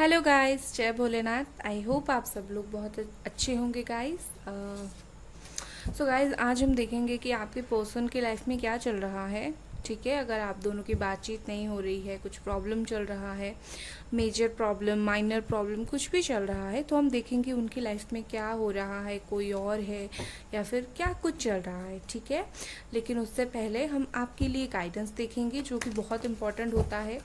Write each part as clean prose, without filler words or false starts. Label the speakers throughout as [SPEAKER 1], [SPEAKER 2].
[SPEAKER 1] Hello guys, जय Bholenath. I hope आप सब लोग बहुत अच्छे होंगे गाइस। सो गाइस, आज हम देखेंगे कि आपके पर्सन की लाइफ में क्या चल रहा है। ठीक है, अगर आप दोनों की बातचीत नहीं हो रही है, कुछ प्रॉब्लम चल रहा है, मेजर प्रॉब्लम, माइनर प्रॉब्लम, कुछ भी चल रहा है, तो हम देखेंगे उनकी लाइफ में क्या हो रहा है, कोई और है या फिर क्या कुछ चल रहा है। ठीक है, लेकिन उससे पहले हम आपके लिए गाइडेंस देखेंगे जो कि बहुत इंपॉर्टेंट होता है।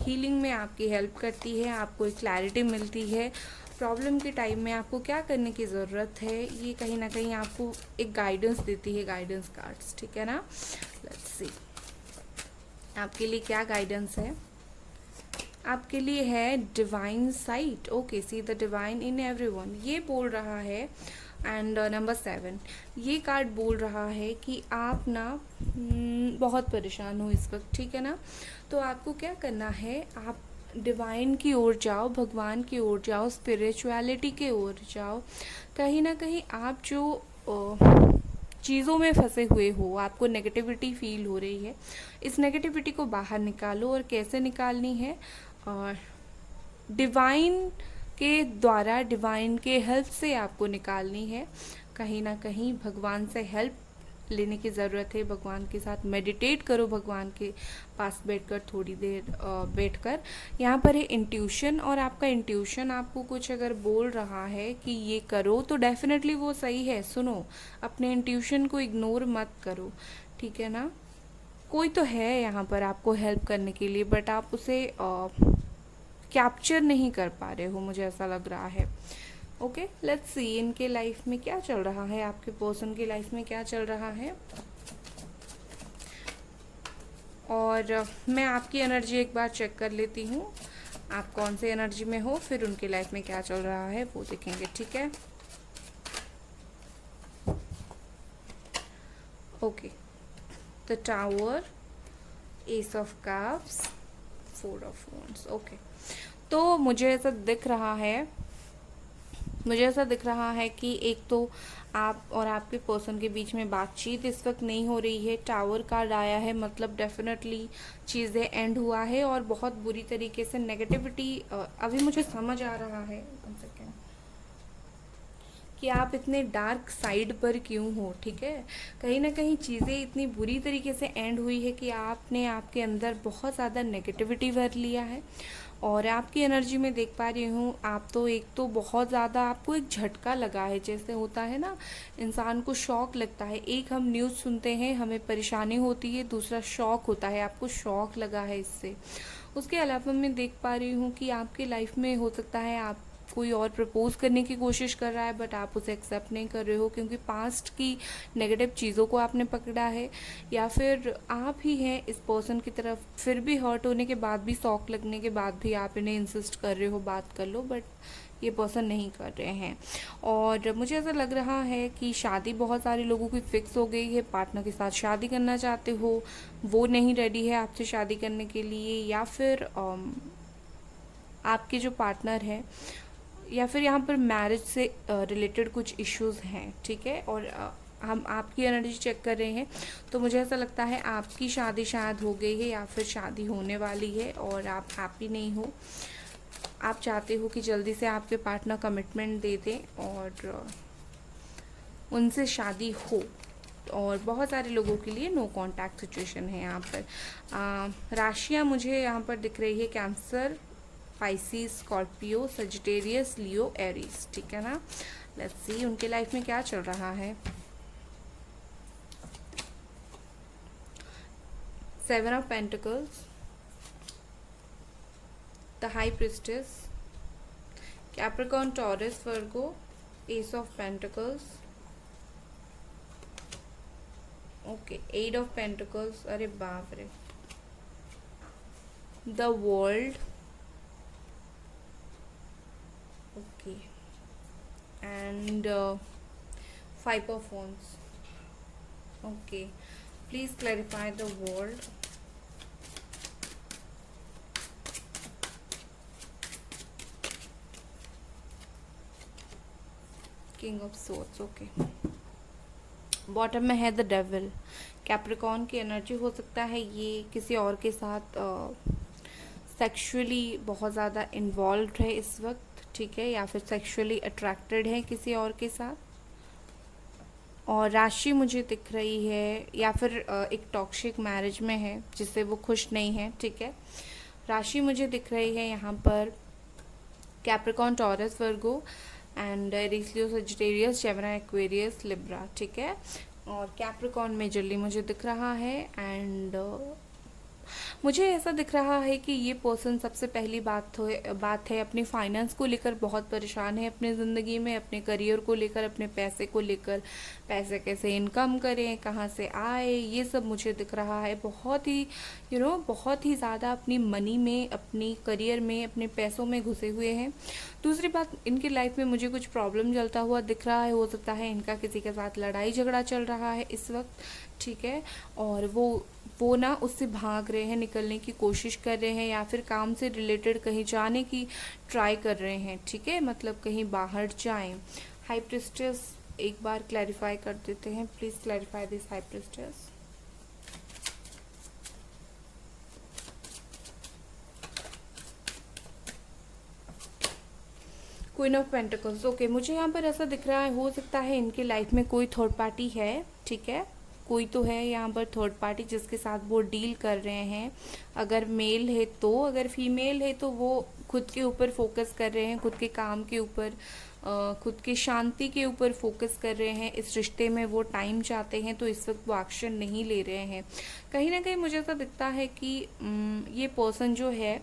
[SPEAKER 1] हीलिंग में आपकी हेल्प करती है, आपको एक क्लैरिटी मिलती है। प्रॉब्लम के टाइम में आपको क्या करने की ज़रूरत है, ये कहीं ना कहीं आपको एक गाइडेंस देती है, गाइडेंस कार्ड्स। ठीक है ना। लेट्स सी आपके लिए क्या गाइडेंस है। आपके लिए है divine site. Okay, see the divine in everyone, ये बोल रहा है। एंड नंबर 7, ये कार्ड बोल रहा है कि आप ना बहुत परेशान हो इस वक्त। ठीक है ना। तो आपको क्या करना है, आप डिवाइन की ओर जाओ, भगवान की ओर जाओ, स्पिरिचुअलिटी के ओर जाओ। कहीं ना कहीं आप जो चीज़ों में फंसे हुए हो, आपको नेगेटिविटी फील हो रही है, इस नेगेटिविटी को बाहर निकालो। और कैसे निकालनी है, और डिवाइन के द्वारा, डिवाइन के हेल्प से आपको निकालनी है। कहीं ना कहीं भगवान से हेल्प लेने की ज़रूरत है। भगवान के साथ मेडिटेट करो, भगवान के पास बैठकर थोड़ी देर बैठकर। यहाँ पर है इंट्यूशन, और आपका इंट्यूशन आपको कुछ अगर बोल रहा है कि ये करो, तो डेफिनेटली वो सही है। सुनो, अपने इंट्यूशन को इग्नोर मत करो। ठीक है ना। कोई तो है यहाँ पर आपको हेल्प करने के लिए, बट आप उसे कैप्चर नहीं कर पा रहे हो, मुझे ऐसा लग रहा है। ओके, लेट्स सी इनके लाइफ में क्या चल रहा है, आपके पर्सन की लाइफ में क्या चल रहा है। और मैं आपकी एनर्जी एक बार चेक कर लेती हूँ, आप कौन से एनर्जी में हो, फिर उनकी लाइफ में क्या चल रहा है वो देखेंगे। ठीक है। Okay, the tower, S of cups, 4 of wands। Okay, तो मुझे ऐसा दिख रहा है कि एक तो आप और आपके पर्सन के बीच में बातचीत इस वक्त नहीं हो रही है। टावर कार्ड आया है, मतलब डेफिनेटली चीज़ें एंड हुआ है, और बहुत बुरी तरीके से नेगेटिविटी अभी मुझे समझ आ रहा है। 1 सेकेंड, कि आप इतने डार्क साइड पर क्यों हो। ठीक है, कहीं ना कहीं चीज़ें इतनी बुरी तरीके से एंड हुई है कि आपने आपके अंदर बहुत ज़्यादा नेगेटिविटी भर लिया है। और आपकी एनर्जी में देख पा रही हूँ, आप तो एक तो बहुत ज़्यादा आपको एक झटका लगा है, जैसे होता है ना, इंसान को शॉक लगता है। एक हम न्यूज़ सुनते हैं, हमें परेशानी होती है, दूसरा शॉक होता है, आपको शॉक लगा है इससे। उसके अलावा मैं देख पा रही हूँ कि आपकी लाइफ में हो सकता है आप कोई और प्रपोज करने की कोशिश कर रहा है, बट आप उसे एक्सेप्ट नहीं कर रहे हो क्योंकि पास्ट की नेगेटिव चीज़ों को आपने पकड़ा है। या फिर आप ही हैं इस पर्सन की तरफ, फिर भी हर्ट होने के बाद भी, शॉक लगने के बाद भी आप इन्हें इंसिस्ट कर रहे हो बात कर लो, बट ये पर्सन नहीं कर रहे हैं। और मुझे ऐसा लग रहा है कि शादी बहुत सारे लोगों की फिक्स हो गई है, पार्टनर के साथ शादी करना चाहते हो, वो नहीं रेडी है आपसे शादी करने के लिए। या फिर आपके जो पार्टनर है, या फिर यहाँ पर मैरिज से रिलेटेड कुछ इश्यूज हैं। ठीक है, और हम आपकी एनर्जी चेक कर रहे हैं, तो मुझे ऐसा लगता है आपकी शादी शायद हो गई है, या फिर शादी होने वाली है, और आप हैप्पी नहीं हो। आप चाहते हो कि जल्दी से आपके पार्टनर कमिटमेंट दे दें और उनसे शादी हो। और बहुत सारे लोगों के लिए नो कांटेक्ट सिचुएशन है यहाँ पर। राशियाँ मुझे यहाँ पर दिख रही है, कैंसर, पाइसिस, स्कॉर्पियो, सजिटेरियस, लियो, एरीज। ठीक है ना। लेट्स सी उनके लाइफ में क्या चल रहा है। 7 of pentacles, the high priestess, Capricorn, taurus, Virgo, S of pentacles. Okay, 8 of pentacles, अरे बाप रे, the world. Okay, and 5 of wands। okay, please clarify the world। king of swords। okay, bottom में है द डेविल। कैप्रिकॉर्न की energy हो सकता है ये किसी और के साथ सेक्सुअली बहुत ज़्यादा इन्वॉल्व है इस वक्त, ठीक है, या फिर सेक्सुअली अट्रैक्टेड है किसी और के साथ। और राशि मुझे दिख रही है, या फिर एक टॉक्सिक मैरिज में है जिससे वो खुश नहीं है, ठीक है। राशि मुझे दिख रही है यहाँ पर Capricorn, taurus, Virgo and Aries, Leo, Sagittarius, Gemini, Aquarius, Libra, ठीक है। और कैप्रिकॉर्न मेजरली मुझे दिख रहा है। एंड मुझे ऐसा दिख रहा है कि ये पर्सन, सबसे पहली बात है अपनी फाइनेंस को लेकर बहुत परेशान है अपनी ज़िंदगी में, अपने करियर को लेकर, अपने पैसे को लेकर, पैसे कैसे इनकम करें, कहाँ से आए, ये सब मुझे दिख रहा है। बहुत ही बहुत ही ज़्यादा अपनी मनी में, अपनी करियर में, अपने पैसों में घुसे हुए हैं। दूसरी बात, इनकी लाइफ में मुझे कुछ प्रॉब्लम चलता हुआ दिख रहा है। हो सकता है इनका किसी के साथ लड़ाई झगड़ा चल रहा है इस वक्त, ठीक है। और वो ना उससे भाग रहे हैं, निकलने की कोशिश कर रहे हैं, या फिर काम से रिलेटेड कहीं जाने की ट्राई कर रहे हैं, ठीक है, मतलब कहीं बाहर जाएं। हाई प्रिस्टेस एक बार क्लैरिफाई कर देते हैं, please clarify this high priestess. Queen of pentacles, okay. मुझे यहाँ पर ऐसा दिख रहा है, हो सकता है इनकी लाइफ में कोई थर्ड पार्टी है, ठीक है, कोई तो है यहाँ पर थर्ड पार्टी जिसके साथ वो डील कर रहे हैं। अगर मेल है तो, अगर फीमेल है तो वो खुद के ऊपर फोकस कर रहे हैं, खुद के काम के ऊपर, खुद की शांति के ऊपर फोकस कर रहे हैं। इस रिश्ते में वो टाइम चाहते हैं, तो इस वक्त वो एक्शन नहीं ले रहे हैं। कहीं ना कहीं मुझे ऐसा दिखता है कि ये पर्सन जो है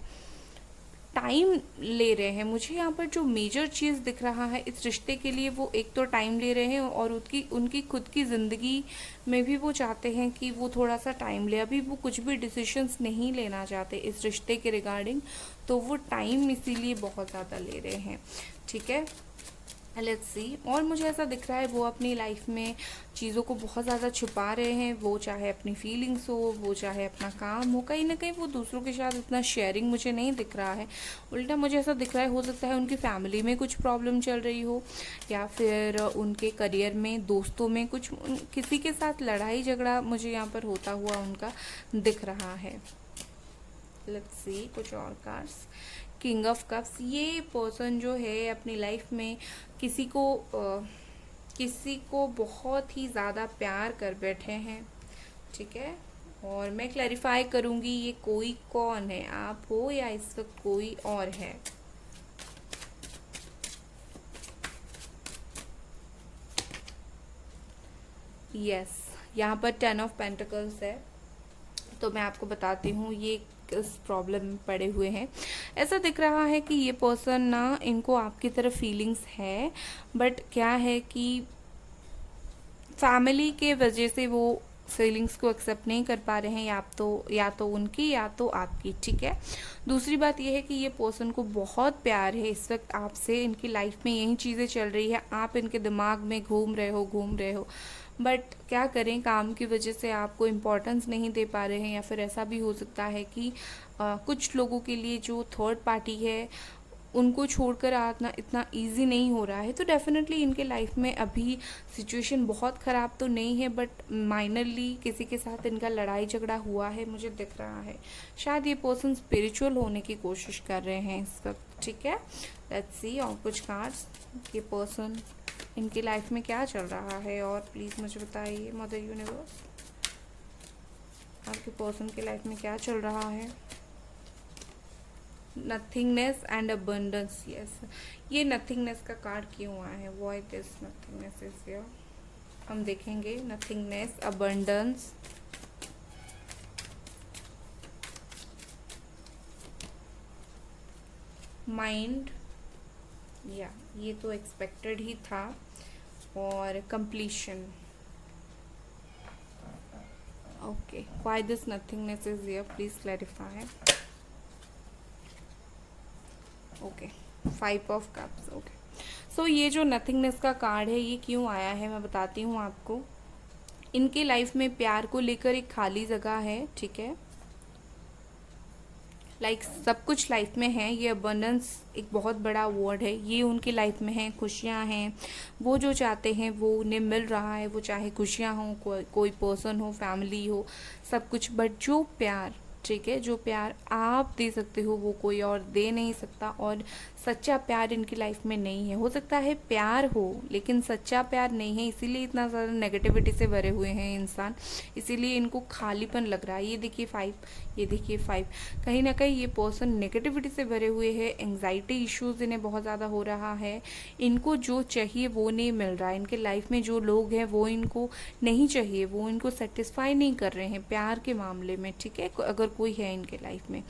[SPEAKER 1] टाइम ले रहे हैं। मुझे यहाँ पर जो मेजर चीज़ दिख रहा है इस रिश्ते के लिए, वो एक तो टाइम ले रहे हैं, और उनकी खुद की ज़िंदगी में भी वो चाहते हैं कि वो थोड़ा सा टाइम ले। अभी वो कुछ भी डिसीजंस नहीं लेना चाहते इस रिश्ते के रिगार्डिंग, तो वो टाइम इसीलिए बहुत ज़्यादा ले रहे हैं, ठीक है। Let's see. और मुझे ऐसा दिख रहा है वो अपनी लाइफ में चीज़ों को बहुत ज़्यादा छुपा रहे हैं, वो चाहे अपनी फीलिंग्स हो, वो चाहे अपना काम हो, कहीं ना कहीं वो दूसरों के साथ इतना शेयरिंग मुझे नहीं दिख रहा है। उल्टा मुझे ऐसा दिख रहा है, हो सकता है उनकी फैमिली में कुछ प्रॉब्लम चल रही हो, या फिर उनके करियर में, दोस्तों में कुछ, किसी के साथ लड़ाई झगड़ा मुझे यहाँ पर होता हुआ उनका दिख रहा है। लेट्स सी कुछ और कार्ड्स। किंग ऑफ कप्स, ये पर्सन जो है अपनी लाइफ में किसी को बहुत ही ज़्यादा प्यार कर बैठे हैं, ठीक है। और मैं क्लैरिफाई करूँगी ये कोई कौन है, आप हो या इस वक्त कोई और है। यस, यहाँ पर 10 ऑफ पेंटिकल्स है। तो मैं आपको बताती हूँ ये किस प्रॉब्लम में पड़े हुए हैं। ऐसा दिख रहा है कि ये पर्सन ना, इनको आपकी तरफ फीलिंग्स है, बट क्या है कि फैमिली के वजह से वो फीलिंग्स को एक्सेप्ट नहीं कर पा रहे हैं, या तो उनकी या तो आपकी, ठीक है। दूसरी बात यह है कि ये पर्सन को बहुत प्यार है इस वक्त आपसे, इनकी लाइफ में यही चीज़ें चल रही है, आप इनके दिमाग में घूम रहे हो, बट क्या करें, काम की वजह से आपको इम्पोर्टेंस नहीं दे पा रहे हैं। या फिर ऐसा भी हो सकता है कि कुछ लोगों के लिए जो थर्ड पार्टी है उनको छोड़कर आना इतना इजी नहीं हो रहा है। तो डेफिनेटली इनके लाइफ में अभी सिचुएशन बहुत ख़राब तो नहीं है, बट माइनरली किसी के साथ इनका लड़ाई झगड़ा हुआ है मुझे दिख रहा है। शायद ये पर्सन स्पिरिचुअल होने की कोशिश कर रहे हैं इस वक्त, ठीक है। लेट्स सी और कुछ कार्ड्स, ये पर्सन इनकी लाइफ में क्या चल रहा है, और प्लीज़ मुझे बताइए मदर यूनिवर्स, आपके पर्सन की लाइफ में क्या चल रहा है। नथिंगनेस एंड अबंडेंस, यस, ये नथिंगनेस का कार्ड क्यों आया है, why this nothingness is here, हम देखेंगे। नथिंगनेस, अबंडेंस, माइंड, या ये तो एक्सपेक्टेड ही था, और completion. Okay, why this nothingness is here, please clarify. Okay, 5 of cups, okay. So ये जो नथिंगनेस का कार्ड है ये क्यों आया है मैं बताती हूँ आपको। इनके लाइफ में प्यार को लेकर एक खाली जगह है, ठीक है, सब कुछ लाइफ में है, ये अबंडेंस एक बहुत बड़ा वर्ड है, ये उनकी लाइफ में है, खुशियाँ हैं, वो जो चाहते हैं वो उन्हें मिल रहा है, वो चाहे खुशियाँ हों, कोई पर्सन हो, फैमिली हो, सब कुछ, बट जो प्यार, ठीक है। जो प्यार आप दे सकते हो वो कोई और दे नहीं सकता, और सच्चा प्यार इनकी लाइफ में नहीं है। हो सकता है प्यार हो लेकिन सच्चा प्यार नहीं है, इसीलिए इतना ज़्यादा नेगेटिविटी से भरे हुए हैं इंसान, इसीलिए इनको खालीपन लग रहा है। ये देखिए 5, ये देखिए 5, कहीं ना कहीं ये पर्सन नेगेटिविटी से भरे हुए हैं। एंग्जाइटी इश्यूज इन्हें बहुत ज़्यादा हो रहा है। इनको जो चाहिए वो नहीं मिल रहा है। इनके लाइफ में जो लोग हैं वो इनको नहीं चाहिए, वो इनको सेटिस्फाई नहीं कर रहे हैं प्यार के मामले में, ठीक है, अगर कोई है इनके लाइफ में।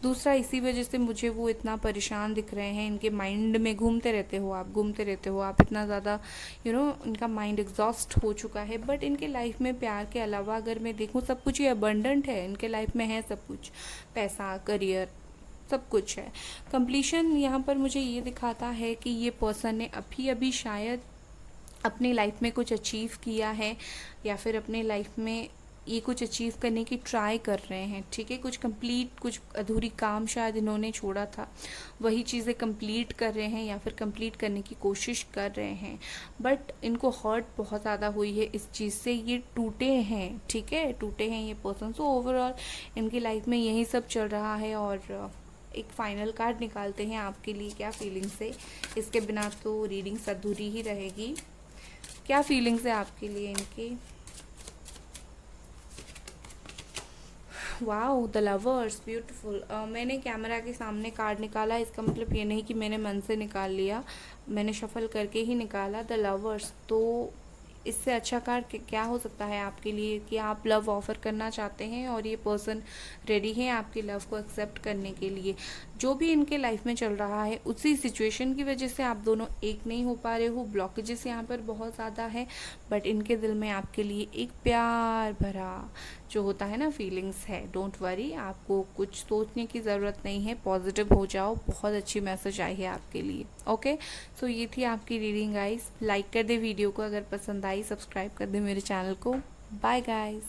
[SPEAKER 1] दूसरा, इसी वजह से मुझे वो इतना परेशान दिख रहे हैं। इनके माइंड में घूमते रहते हो आप, घूमते रहते हो आप, इतना ज़्यादा इनका माइंड एग्जॉस्ट हो चुका है। बट इनके लाइफ में प्यार के अलावा अगर मैं देखूँ, सब कुछ ही अबंडेंट है इनके लाइफ में, है सब कुछ, पैसा, करियर, सब कुछ है। कंप्लीशन यहाँ पर मुझे ये दिखाता है कि ये पर्सन ने अभी अभी शायद अपनी लाइफ में कुछ अचीव किया है, या फिर अपने लाइफ में ये कुछ अचीव करने की ट्राई कर रहे हैं, ठीक है। कुछ अधूरी काम शायद इन्होंने छोड़ा था, वही चीज़ें कंप्लीट कर रहे हैं या फिर कंप्लीट करने की कोशिश कर रहे हैं। बट इनको हर्ट बहुत ज़्यादा हुई है इस चीज़ से, ये टूटे हैं, ठीक है, टूटे हैं ये पर्सन। सो ओवरऑल इनकी लाइफ में यही सब चल रहा है। और एक फाइनल कार्ड निकालते हैं आपके लिए, क्या फीलिंग्स है। इसके बिना तो रीडिंग्स अधूरी ही रहेगी। क्या फीलिंग्स है आपके लिए इनकी। Wow, the lovers, beautiful. मैंने कैमरा के सामने कार्ड निकाला, इसका मतलब ये नहीं कि मैंने मन से निकाल लिया, मैंने शफल करके ही निकाला द लवर्स। तो इससे अच्छा कार्ड क्या हो सकता है आपके लिए कि आप लव ऑफर करना चाहते हैं और ये पर्सन रेडी है आपकी लव को एक्सेप्ट करने के लिए। जो भी इनके लाइफ में चल रहा है उसी सिचुएशन की वजह से आप दोनों एक नहीं हो पा रहे हो, ब्लॉकेजेस यहाँ पर बहुत ज़्यादा है। बट इनके दिल में आपके लिए एक प्यार भरा जो होता है ना फीलिंग्स है। डोंट वरी, आपको कुछ सोचने की ज़रूरत नहीं है, पॉजिटिव हो जाओ, बहुत अच्छी मैसेज आई है आपके लिए। ओके, सो ये थी आपकी रीडिंग गाइस। लाइक कर दे वीडियो को, अगर पसंद आई सब्सक्राइब कर दे मेरे चैनल को। Bye guys.